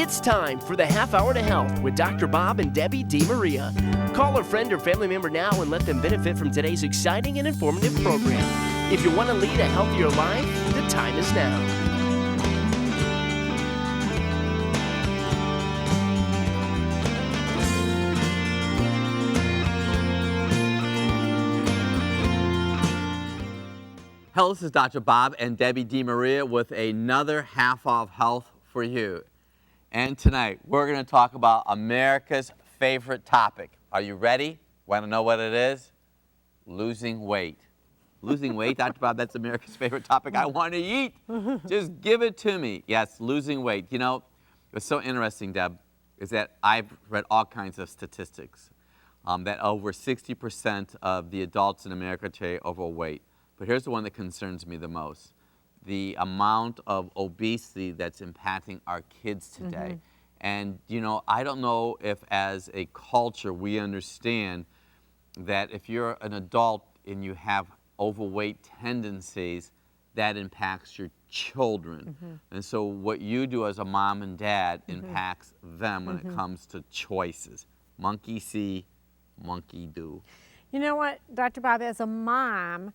It's time for the Half Hour to Health with Dr. Bob and Debbie DeMaria. Call a friend or family member now and let them benefit from today's exciting and informative program. If you want to lead a healthier life, the time is now. Hello, this is Dr. Bob and Debbie DeMaria with another Half of Health for you. And tonight, we're going to talk about America's favorite topic. Are you ready? Want to know what it is? Losing weight. Losing weight, Dr. Bob, that's America's favorite topic. I want to eat. Just give it to me. Yes, losing weight. You know, what's so interesting, Deb, is that I've read all kinds of statistics that over 60% of the adults in America today are overweight. But here's the one that concerns me the most. The amount of obesity that's impacting our kids today. And, you know, I don't know if as a culture we understand that if you're an adult and you have overweight tendencies, that impacts your children. And so what you do as a mom and dad impacts them when it comes to choices. Monkey see, monkey do. You know what, Dr. Bob, as a mom,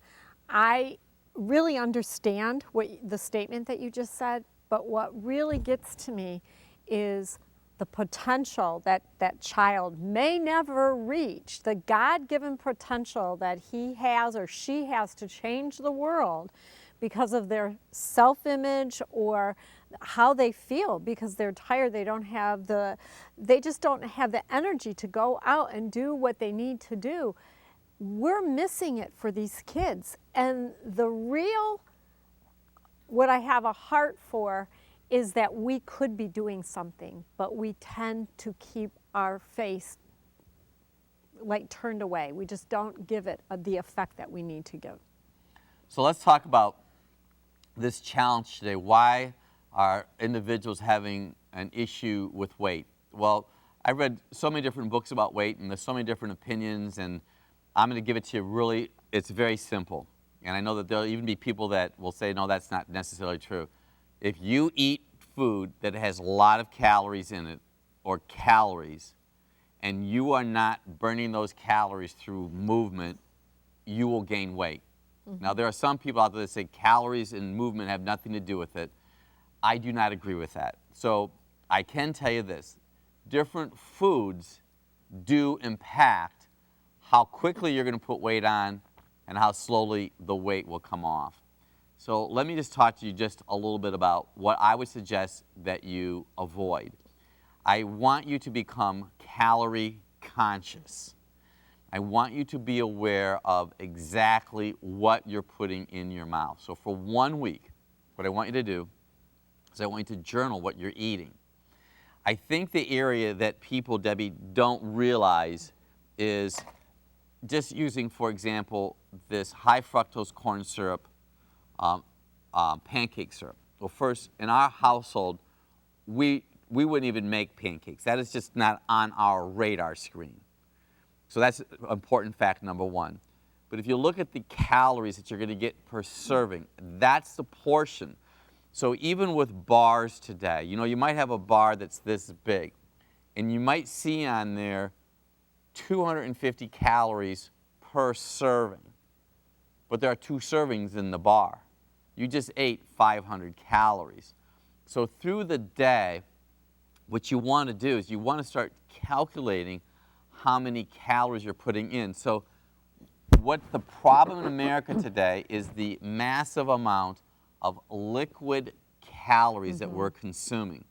I really understand the statement that you just said, but what really gets to me is the potential that that child may never reach, the God-given potential that he has or she has to change the world because of their self-image or how they feel, because they're tired, they just don't have the energy to go out and do what they need to do. We're missing it for these kids. And what I have a heart for is that we could be doing something, but we tend to keep our face like turned away. We just don't give it the effect that we need to give. So let's talk about this challenge today. Why are individuals having an issue with weight? Well, I read so many different books about weight, and there's so many different opinions, and I'm going to give it to you really, it's very simple. And I know that there'll even be people that will say, no, that's not necessarily true. If you eat food that has a lot of calories in it, or calories, and you are not burning those calories through movement, you will gain weight. Now, there are some people out there that say calories and movement have nothing to do with it. I do not agree with that. So I can tell you this, different foods do impact how quickly you're going to put weight on and how slowly the weight will come off. So let me just talk to you just a little bit about what I would suggest that you avoid. I want you to become calorie conscious. I want you to be aware of exactly what you're putting in your mouth. So for 1 week, what I want you to do is I want you to journal what you're eating. I think the area that people, Debbie, don't realize is just using, for example, this high fructose corn syrup, pancake syrup. Well, first, in our household, we wouldn't even make pancakes. That is just not on our radar screen. So that's important fact number one. But if you look at the calories that you're going to get per serving, that's the portion. So even with bars today, you know, you might have a bar that's this big, and you might see on there 250 calories per serving. But there are 2 servings in the bar. You just ate 500 calories. So through the day, what you want to do is you want to start calculating how many calories you're putting in. So what the problem in America today is the massive amount of liquid calories that we're consuming.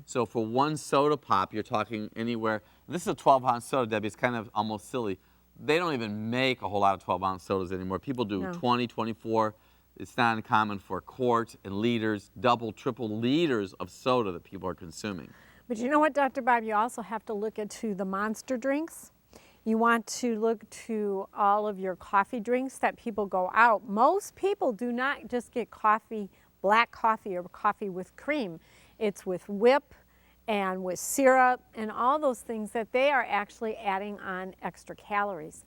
So for 1 soda pop, you're talking anywhere, this is a 12-ounce soda, Debbie, it's kind of almost silly. They don't even make a whole lot of 12-ounce sodas anymore. People do 20, 24. It's not uncommon for quarts and liters, double, triple liters of soda that people are consuming. But you know what, Dr. Bob, you also have to look into the monster drinks. You want to look to all of your coffee drinks that people go out. Most people do not just get coffee, black coffee or coffee with cream. It's with whip and with syrup and all those things that they are actually adding on extra calories.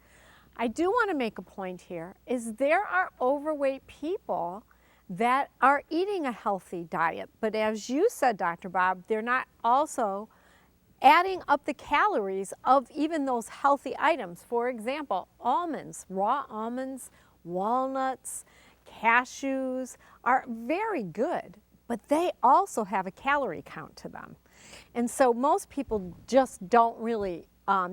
I do want to make a point here is there are overweight people that are eating a healthy diet. But as you said, Dr. Bob, they're not also adding up the calories of even those healthy items. For example, almonds, raw almonds, walnuts, cashews are very good, but they also have a calorie count to them. And so most people just don't really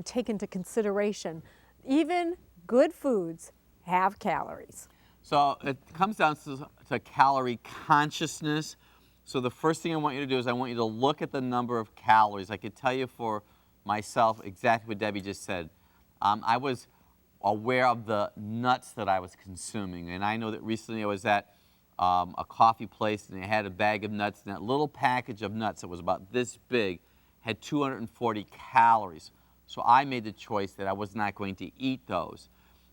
take into consideration even good foods have calories. So it comes down to calorie consciousness. So the first thing I want you to do is I want you to look at the number of calories. I could tell you for myself exactly what Debbie just said. I was aware of the nuts that I was consuming. And I know that recently I was at a coffee place and they had a bag of nuts, and that little package of nuts that was about this big had 240 calories. So I made the choice that I was not going to eat those.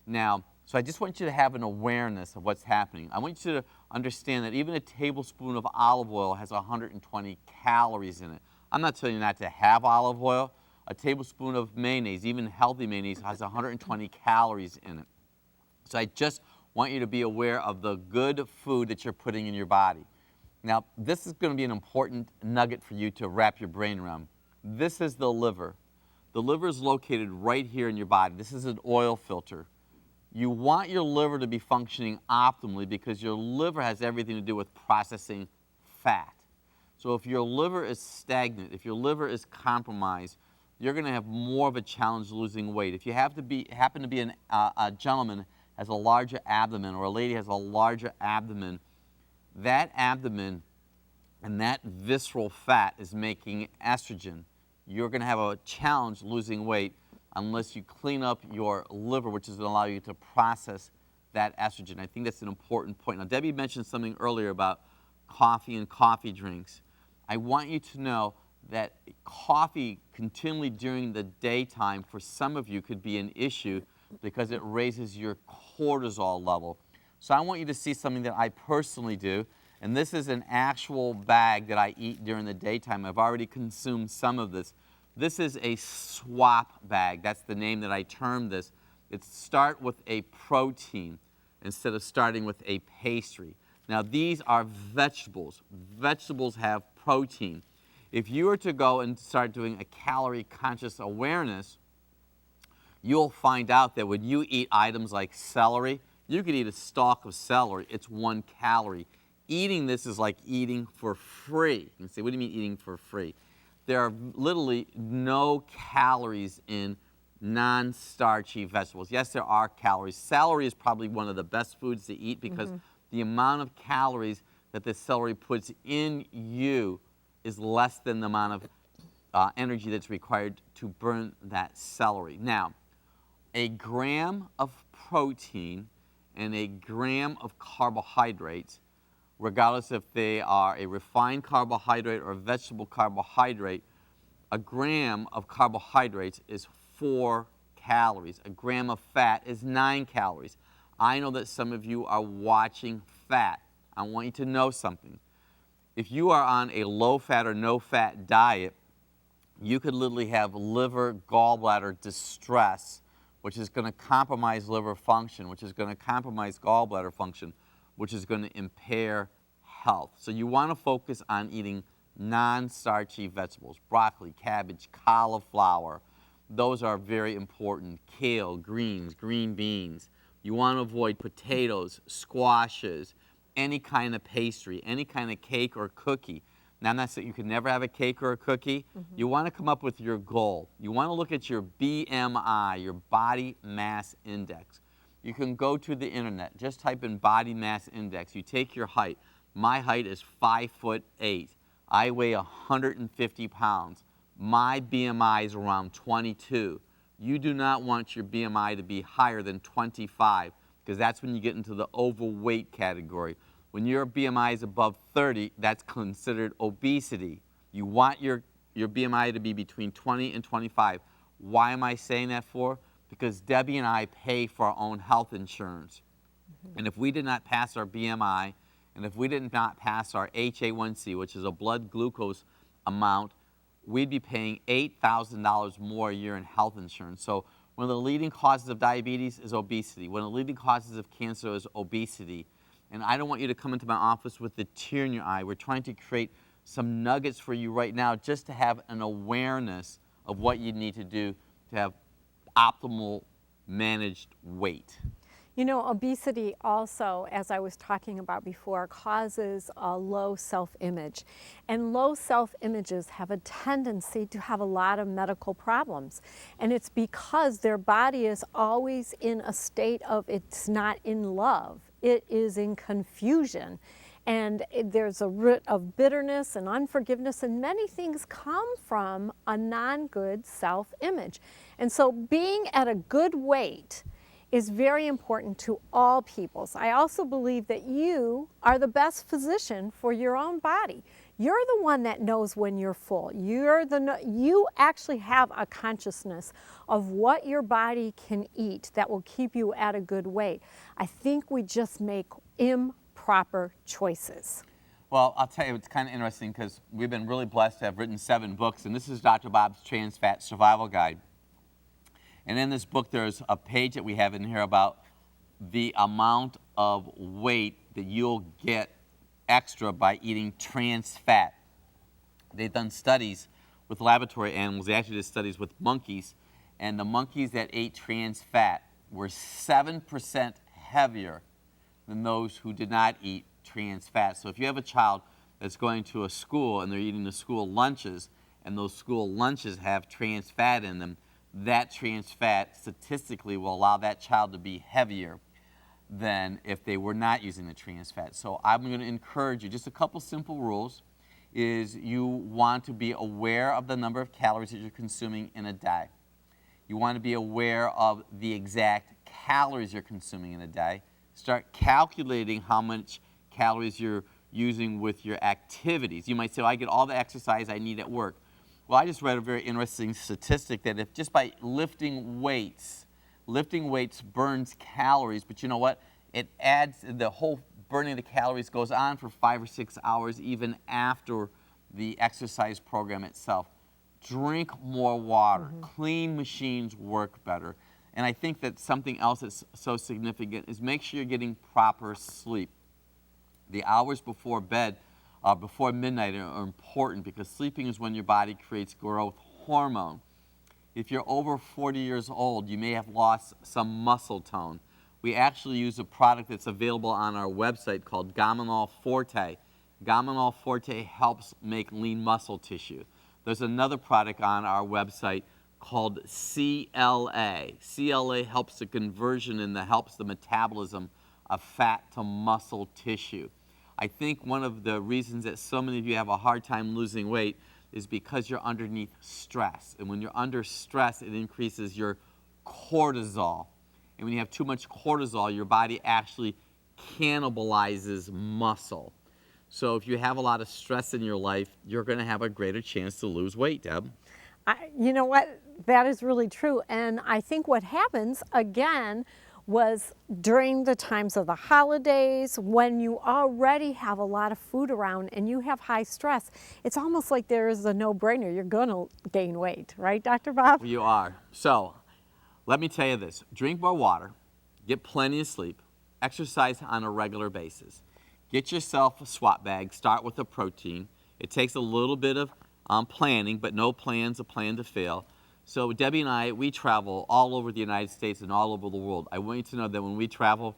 Now, so I just want you to have an awareness of what's happening. I want you to understand that even a tablespoon of olive oil has 120 calories in it. I'm not telling you not to have olive oil. A tablespoon of mayonnaise, even healthy mayonnaise, has 120 calories in it. So I just want you to be aware of the good food that you're putting in your body. Now, this is going to be an important nugget for you to wrap your brain around. This is the liver. The liver is located right here in your body. This is an oil filter. You want your liver to be functioning optimally because your liver has everything to do with processing fat. So if your liver is stagnant, if your liver is compromised, you're going to have more of a challenge losing weight. If you happen to be a gentleman has a larger abdomen, or a lady has a larger abdomen, that abdomen and that visceral fat is making estrogen. You're going to have a challenge losing weight unless you clean up your liver, which is going to allow you to process that estrogen. I think that's an important point. Now, Debbie mentioned something earlier about coffee and coffee drinks. I want you to know that coffee continually during the daytime for some of you could be an issue because it raises your cortisol level. So I want you to see something that I personally do, and this is an actual bag that I eat during the daytime. I've already consumed some of this. This is a swap bag. That's the name that I termed this. It's start with a protein instead of starting with a pastry. Now, these are vegetables. Vegetables have protein. If you were to go and start doing a calorie conscious awareness, you'll find out that when you eat items like celery, you could eat a stalk of celery. It's 1 calorie. Eating this is like eating for free. You can say, what do you mean eating for free? There are literally no calories in non-starchy vegetables. Yes, there are calories. Celery is probably one of the best foods to eat because the amount of calories that the celery puts in you is less than the amount of energy that's required to burn that celery. Now, a gram of protein and a gram of carbohydrates, regardless if they are a refined carbohydrate or a vegetable carbohydrate, a gram of carbohydrates is 4 calories. A gram of fat is 9 calories. I know that some of you are watching fat. I want you to know something. If you are on a low-fat or no-fat diet, you could literally have liver gallbladder distress, which is going to compromise liver function, which is going to compromise gallbladder function, which is going to impair health. So you want to focus on eating non-starchy vegetables, broccoli, cabbage, cauliflower. Those are very important. Kale, greens, green beans. You want to avoid potatoes, squashes, any kind of pastry, any kind of cake or cookie. Now, I'm not saying you can never have a cake or a cookie. You want to come up with your goal. You want to look at your BMI, your body mass index. You can go to the internet, just type in body mass index. You take your height. My height is 5'8". I weigh 150 pounds. My BMI is around 22. You do not want your BMI to be higher than 25 because that's when you get into the overweight category. When your BMI is above 30, that's considered obesity. You want your BMI to be between 20 and 25. Why am I saying that for? Because Debbie and I pay for our own health insurance. And if we did not pass our BMI, and if we did not pass our HA1C, which is a blood glucose amount, we'd be paying $8,000 more a year in health insurance. So one of the leading causes of diabetes is obesity. One of the leading causes of cancer is obesity. And I don't want you to come into my office with a tear in your eye. We're trying to create some nuggets for you right now just to have an awareness of what you need to do to have optimal managed weight. You know, obesity also, as I was talking about before, causes a low self-image. And low self-images have a tendency to have a lot of medical problems. And it's because their body is always in a state of it's not in love. It is in confusion. And there's a root of bitterness and unforgiveness, and many things come from a non-good self-image. And so being at a good weight is very important to all peoples. I also believe that you are the best physician for your own body. You're the one that knows when you're full. You actually have a consciousness of what your body can eat that will keep you at a good weight. I think we just make improper choices. Well, I'll tell you, it's kind of interesting because we've been really blessed to have written 7 books, and this is Dr. Bob's Trans Fat Survival Guide. And in this book, there's a page that we have in here about the amount of weight that you'll get extra by eating trans fat. They've done studies with laboratory animals. They actually did studies with monkeys. And the monkeys that ate trans fat were 7% heavier than those who did not eat trans fat. So if you have a child that's going to a school and they're eating the school lunches, and those school lunches have trans fat in them, that trans fat statistically will allow that child to be heavier than if they were not using the trans fat. So I'm going to encourage you, just a couple simple rules, is you want to be aware of the number of calories that you're consuming in a day. You want to be aware of the exact calories you're consuming in a day. Start calculating how much calories you're using with your activities. You might say, well, I get all the exercise I need at work. Well, I just read a very interesting statistic that if just by lifting weights burns calories, but you know what? It adds, the whole burning of the calories goes on for 5 or 6 hours even after the exercise program itself. Drink more water. Clean machines work better. And I think that something else that's so significant is make sure you're getting proper sleep. The hours before bed, before midnight are important because sleeping is when your body creates growth hormone. If you're over 40 years old, you may have lost some muscle tone. We actually use a product that's available on our website called Gaminol Forte. Gaminol Forte helps make lean muscle tissue. There's another product on our website called CLA. CLA helps the conversion and helps the metabolism of fat to muscle tissue. I think one of the reasons that so many of you have a hard time losing weight is because you're underneath stress. And when you're under stress, it increases your cortisol. And when you have too much cortisol, your body actually cannibalizes muscle. So if you have a lot of stress in your life, you're going to have a greater chance to lose weight, Deb. You know what? That is really true. And I think what happens, again, was during the times of the holidays, when you already have a lot of food around and you have high stress, it's almost like there is a no-brainer. You're going to gain weight, right, Dr. Bob? You are. So let me tell you this. Drink more water, get plenty of sleep, exercise on a regular basis. Get yourself a swap bag. Start with a protein. It takes a little bit of planning, but no plan's a plan to fail. So Debbie and I, we travel all over the United States and all over the world. I want you to know that when we travel,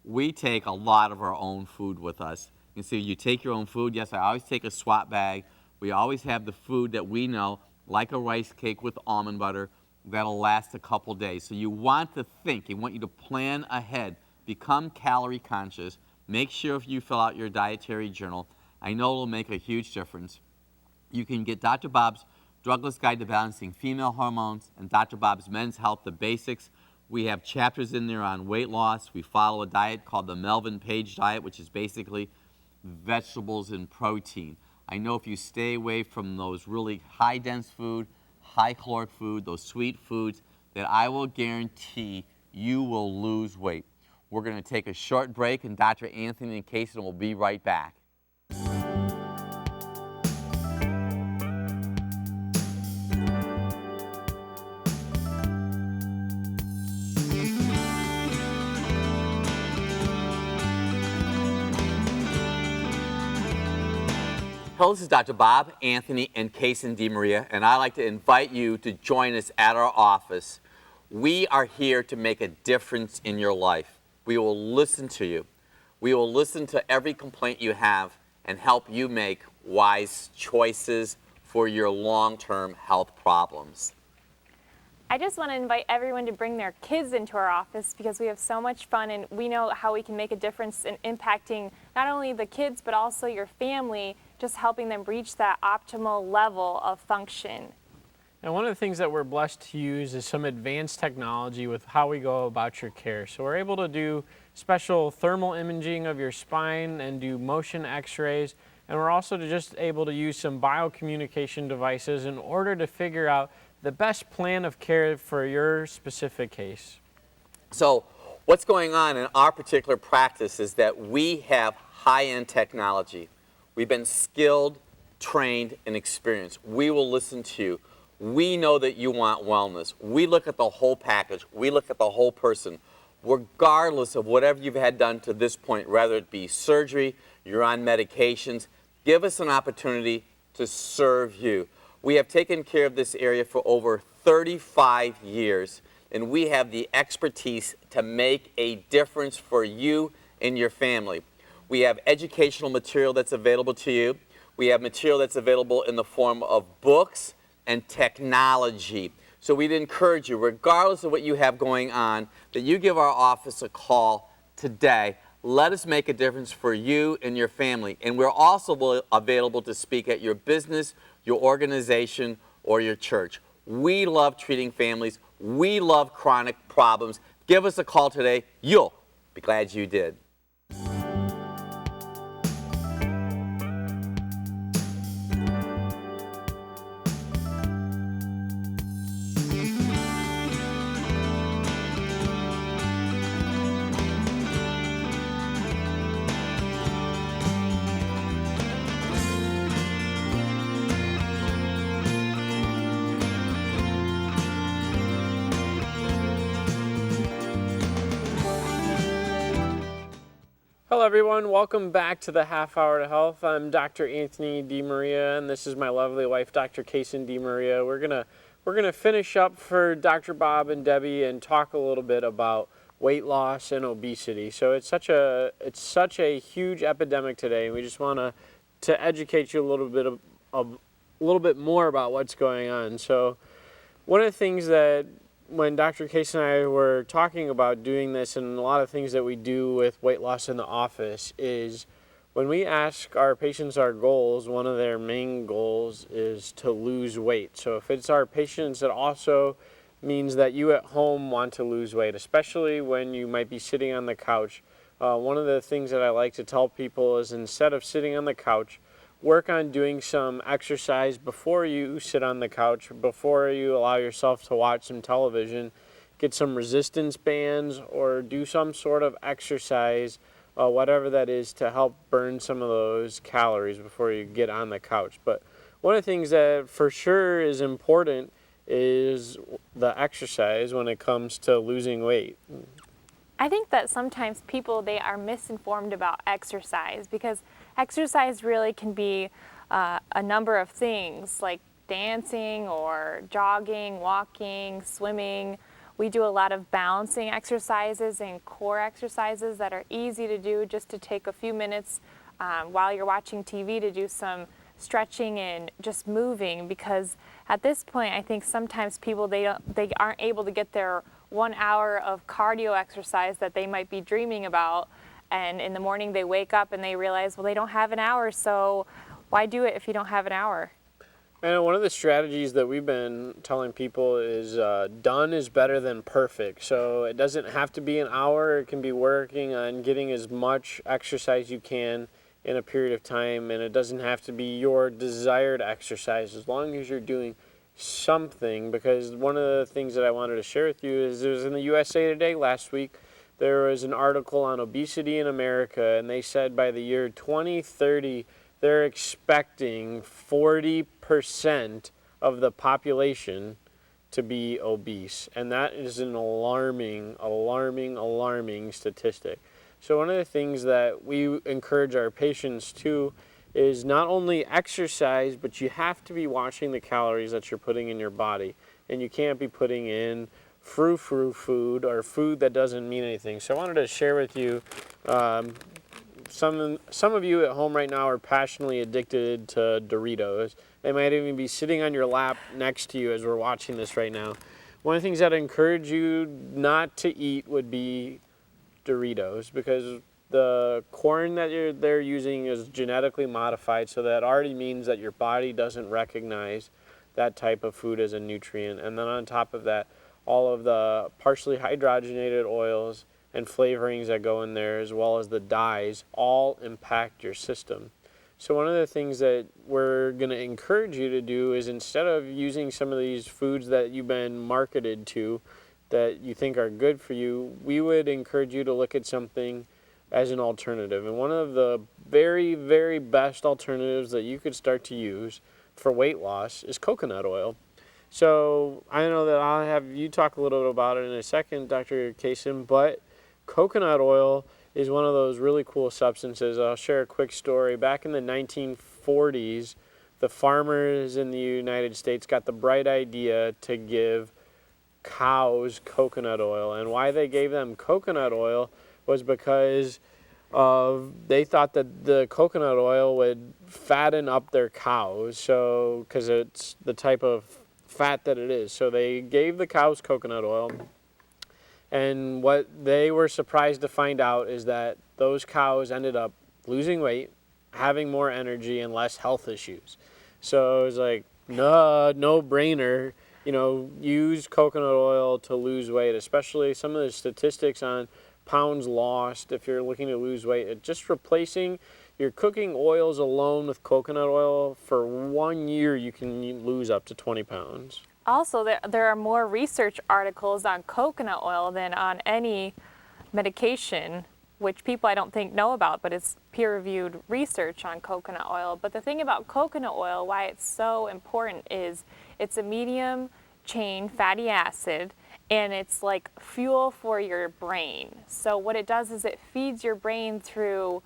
we take a lot of our own food with us. You see, you take your own food. Yes, I always take a swap bag. We always have the food that we know, like a rice cake with almond butter, that'll last a couple days. So you want to think, I want you to plan ahead, become calorie conscious. Make sure if you fill out your dietary journal, I know it'll make a huge difference. You can get Dr. Bob's Drugless Guide to Balancing Female Hormones and Dr. Bob's Men's Health, the Basics. We have chapters in there on weight loss. We follow a diet called the Melvin Page diet, which is basically vegetables and protein. I know if you stay away from those really high-dense food, high-caloric food, those sweet foods, that I will guarantee you will lose weight. We're going to take a short break, and Dr. Anthony and Casey will be right back. Untitled. This is Dr. Bob, Anthony, and Kason DeMaria, and I'd like to invite you to join us at our office. We are here to make a difference in your life. We will listen to you. We will listen to every complaint you have and help you make wise choices for your long-term health problems. I just want to invite everyone to bring their kids into our office because we have so much fun and we know how we can make a difference in impacting not only the kids but also your family, just helping them reach that optimal level of function. And one of the things that we're blessed to use is some advanced technology with how we go about your care. So we're able to do special thermal imaging of your spine and do motion x-rays. And we're also just able to use some biocommunication devices in order to figure out the best plan of care for your specific case. So what's going on in our particular practice is that we have high-end technology. We've been skilled, trained, and experienced. We will listen to you. We know that you want wellness. We look at the whole package. We look at the whole person, regardless of whatever you've had done to this point, whether it be surgery, you're on medications. Give us an opportunity to serve you. We have taken care of this area for over 35 years, and we have the expertise to make a difference for you and your family. We have educational material that's available to you. We have material that's available in the form of books and technology. So we'd encourage you, regardless of what you have going on, that you give our office a call today. Let us make a difference for you and your family. And we're also available to speak at your business, your organization, or your church. We love treating families. We love chronic problems. Give us a call today. You'll be glad you did. Hello everyone, welcome back to the Half Hour to Health. I'm Dr. Anthony DeMaria, and this is my lovely wife, Dr. Kason DeMaria. We're gonna finish up for Dr. Bob and Debbie and talk a little bit about weight loss and obesity. So it's such a huge epidemic today, and we just want to educate you a little bit more about what's going on. So one of the things that when Dr. Case and I were talking about doing this, and a lot of things that we do with weight loss in the office, is when we ask our patients our goals, one of their main goals is to lose weight. So if it's our patients, it also means that you at home want to lose weight, especially when you might be sitting on the couch. One of the things that I like to tell people is, instead of sitting on the couch, work on doing some exercise before you sit on the couch, before you allow yourself to watch some television. Get some resistance bands or do some sort of exercise, whatever that is, to help burn some of those calories before you get on the couch. But one of the things that for sure is important is the exercise when it comes to losing weight. I think that sometimes people, they are misinformed about exercise because exercise really can be a number of things like dancing or jogging, walking, swimming. We do a lot of balancing exercises and core exercises that are easy to do, just to take a few minutes while you're watching TV to do some stretching and just moving, because at this point I think sometimes people they aren't able to get their 1 hour of cardio exercise that they might be dreaming about, and in the morning they wake up and they realize, well, they don't have an hour, so why do it if you don't have an hour? And one of the strategies that we've been telling people is done is better than perfect. So it doesn't have to be an hour. It can be working on getting as much exercise you can in a period of time, and it doesn't have to be your desired exercise, as long as you're doing something. Because one of the things that I wanted to share with you is, there was in the USA Today last week, there was an article on obesity in America, and they said by the year 2030 they're expecting 40% of the population to be obese, and that is an alarming statistic. So one of the things that we encourage our patients to is not only exercise, but you have to be watching the calories that you're putting in your body. And you can't be putting in frou-frou food or food that doesn't mean anything. So I wanted to share with you, some of you at home right now are passionately addicted to Doritos. They might even be sitting on your lap next to you as we're watching this right now. One of the things that I encourage you not to eat would be Doritos, because the corn that they're using is genetically modified, so that already means that your body doesn't recognize that type of food as a nutrient. And then on top of that, all of the partially hydrogenated oils and flavorings that go in there, as well as the dyes, all impact your system. So one of the things that we're going to encourage you to do is, instead of using some of these foods that you've been marketed to that you think are good for you, we would encourage you to look at something as an alternative. And one of the very, very best alternatives that you could start to use for weight loss is coconut oil. So I know that I'll have you talk a little bit about it in a second, Dr. Kaysen, but coconut oil is one of those really cool substances. I'll share a quick story. Back in the 1940s, the farmers in the United States got the bright idea to give cows coconut oil. And why they gave them coconut oil was because they thought that the coconut oil would fatten up their cows, so because it's the type of fat that it is. So they gave the cows coconut oil. And what they were surprised to find out is that those cows ended up losing weight, having more energy, and less health issues. So it was like, no brainer, use coconut oil to lose weight, especially some of the statistics on pounds lost if you're looking to lose weight. Just replacing your cooking oils alone with coconut oil, for 1 year, you can lose up to 20 pounds. Also, there are more research articles on coconut oil than on any medication, which people I don't think know about, but it's peer-reviewed research on coconut oil. But the thing about coconut oil, why it's so important, is it's a medium chain fatty acid, and it's like fuel for your brain. So what it does is it feeds your brain through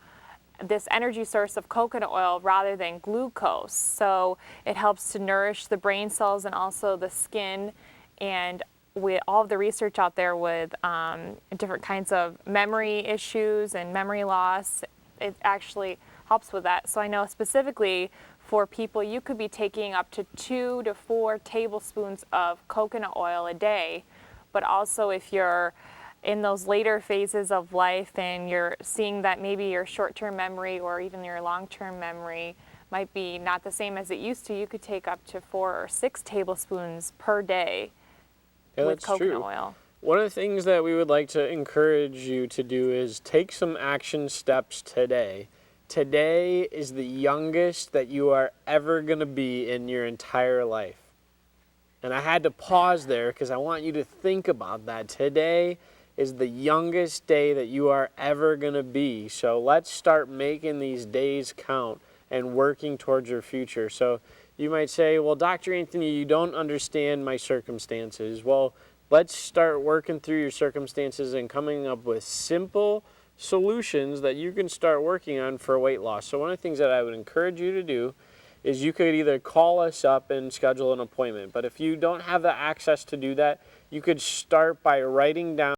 this energy source of coconut oil rather than glucose. So it helps to nourish the brain cells and also the skin. And with all of the research out there with different kinds of memory issues and memory loss, it actually helps with that. So I know specifically for people, you could be taking up to 2 to 4 tablespoons of coconut oil a day. But also if you're in those later phases of life and you're seeing that maybe your short-term memory or even your long-term memory might be not the same as it used to, you could take up to 4 or 6 tablespoons per day with coconut oil. One of the things that we would like to encourage you to do is take some action steps today. Today is the youngest that you are ever going to be in your entire life. And I had to pause there because I want you to think about that. Today is the youngest day that you are ever going to be. So let's start making these days count and working towards your future. So you might say, well, Dr. Anthony, you don't understand my circumstances. Well, let's start working through your circumstances and coming up with simple solutions that you can start working on for weight loss. So one of the things that I would encourage you to do is you could either call us up and schedule an appointment. But if you don't have the access to do that, you could start by writing down